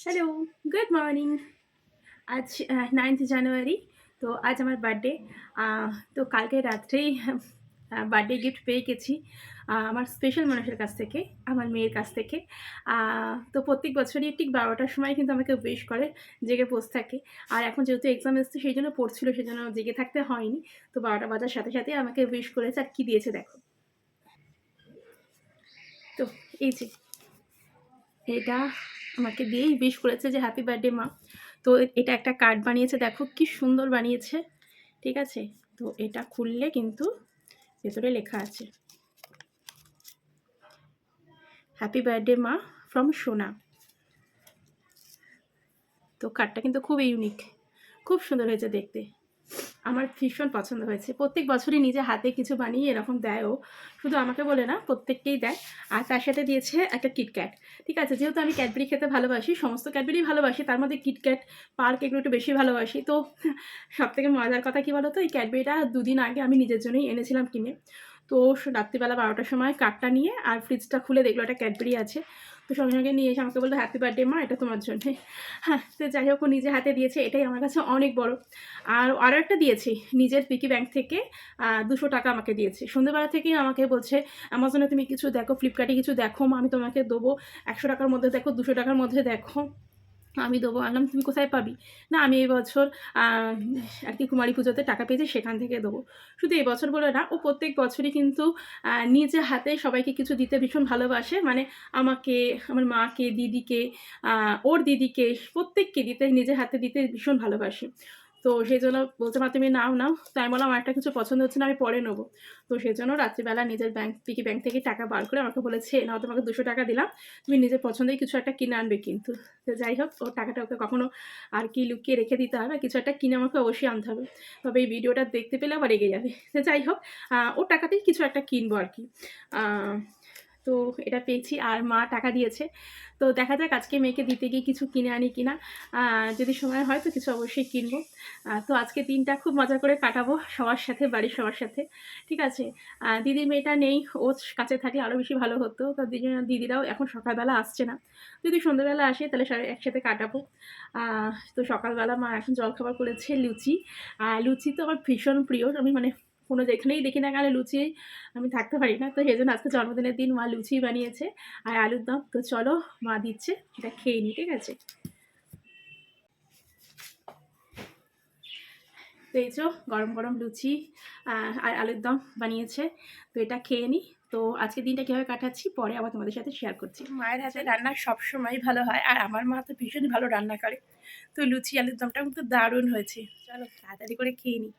Hello, good morning. আজ 9th জানুয়ারি। তো আজ আমার বার্থডে। তো কালকে রাত্রেই বার্থডে গিফট পেয়ে গেছি আমার স্পেশাল মানুষের কাছ থেকে, আমার মেয়ের কাছ থেকে। তো প্রত্যেক বছরই ঠিক 12টার সময় কিন্তু আমাকে উইশ করে, জেগে বসে থাকে। আর এখন যেহেতু এক্সাম এসছে সেই জন্য পড়ছিল, সেজন্য জেগে থাকতে হয়নি। তো 12টা বাজার সাথে সাথেই আমাকে উইশ করেছে। আর কী দিয়েছে দেখো। তো এই যে এটা আমাকে দিয়েই উইশ করেছে যে হ্যাপি বার্থডে মা। তো এটা একটা কার্ড বানিয়েছে, দেখো কি সুন্দর বানিয়েছে। ঠিক আছে, তো এটা খুললে কিন্তু ভেতরে লেখা আছে হ্যাপি বার্থডে মা ফ্রম সোনা। তো কার্ডটা কিন্তু খুব ইউনিক, খুব সুন্দর হয়েছে দেখতে। আমার ভীষণ পছন্দ হয়েছে। প্রত্যেক বছরই নিজে হাতে কিছু বানিয়ে এরকম দেয়ও, শুধু আমাকে বলে না, প্রত্যেককেই দেয়। আর তার সাথে দিয়েছে একটা কিটক্যাট। ঠিক আছে, যেহেতু আমি ক্যাডবেরি খেতে ভালোবাসি, সমস্ত ক্যাডবেরি ভালোবাসি, তার মধ্যে কিটক্যাট, পার্ক এগুলো একটু বেশি ভালোবাসি। তো সবথেকে মজার কথা কী বলো তো, এই ক্যাডবেরিটা দুদিন আগে আমি নিজের জন্যই এনেছিলাম কিনে। তো রাত্রিবেলা 12টার সময় কার্ডটা নিয়ে আর ফ্রিজটা খুলে দেখলো একটা ক্যাডবেরি আছে। তো সঙ্গে সঙ্গে নিয়ে এসে আমাকে বললো হ্যাপি বার্থডে মা, এটা তোমার জন্যে। হ্যাঁ, তো যাই হোক, ও নিজে হাতে দিয়েছে, এটাই আমার কাছে অনেক বড়। আর আরও একটা দিয়েছি নিজের পিকি ব্যাংক থেকে, 200 টাকা আমাকে দিয়েছে। সন্ধ্যেবেলা থেকেই আমাকে বলছে অ্যামাজনে তুমি কিছু দেখো, ফ্লিপকার্টে কিছু দেখো মা, আমি তোমাকে দেবো। 100 টাকার মধ্যে দেখো, 200 টাকার মধ্যে দেখো, আমি দেবো। আনলাম তুমি কোথায় পাবি? না, আমি এই বছর আর কি কুমারী পুজোতে টাকা পেয়েছি, সেখান থেকে দেবো। শুধু এই বছর বলে না, ও প্রত্যেক বছরই কিন্তু নিজে হাতে সবাইকে কিছু দিতে ভীষণ ভালোবাসে। মানে আমাকে, আমার মাকে, দিদিকে, ওর দিদিকে, প্রত্যেককে দিতে, নিজে হাতে দিতে ভীষণ ভালোবাসে। তো সেই জন্য বলছে মা তুমি নাও নাও। তো আমি বললাম আমার একটা কিছু পছন্দ হচ্ছে না, আমি পরে নেবো। তো সেই জন্য রাত্রিবেলা নিজের পিকি ব্যাংক থেকে টাকা বার করে আমাকে বলেছে নাও, তোমাকে 200 টাকা দিলাম, তুমি নিজের পছন্দের কিছু একটা কিনে আনবে কিন্তু। তো যাই হোক, ওর টাকাটা ওকে কখনো আর কি লুকিয়ে রেখে দিতে হবে, কিছু একটা কিনে আমাকে অবশ্যই আনতে হবে। তবে এই ভিডিওটা দেখতে পেলে আবার রেগে যাবে। তো যাই হোক, ওর টাকাতেই কিছু একটা কিনবো আর কি। তো এটা পেয়েছি আর মা টাকা দিয়েছে। তো দেখা যাক আজকে মেয়েকে দিতে গিয়ে কিছু কিনে আনি কিনা। যদি সময় হয় তো কিছু অবশ্যই কিনবো। তো আজকে দিনটা খুব মজা করে কাটাবো সবার সাথে, বাড়ির সবার সাথে। ঠিক আছে, দিদির মেয়েটা নেই, ও কাছে থাকলে আরও বেশি ভালো হতো। তো দিদিরাও এখন সকালবেলা আসছে না, যদি সন্ধ্যেবেলা আসে তাহলে সবাই একসাথে কাটাবো। তো সকালবেলা মা এখন জলখাবার করেছে লুচি। লুচি তো আমার ভীষণ প্রিয়, আমি মানে কোনো যেখানেই দেখি না কেন লুচি আমি থাকতে পারি না। তো সেজন্য আজকে জন্মদিনের দিন মা লুচি বানিয়েছে আর আলুর দম। তো চলো, মা দিচ্ছে, এটা খেয়ে নিই। ঠিক আছে, তো এই যে গরম গরম লুচি আর আলুর দম বানিয়েছে। তো এটা খেয়ে নিই। তো আজকের দিনটা কীভাবে কাটাচ্ছি পরে আবার তোমাদের সাথে শেয়ার করছি। মায়ের হাতে রান্না সবসময় ভালো হয়, আর আমার মা তো ভীষণ ভালো রান্না করে। তো লুচি আলুর দমটা কিন্তু দারুণ হয়েছে। চলো তাড়াতাড়ি করে খেয়ে নিই।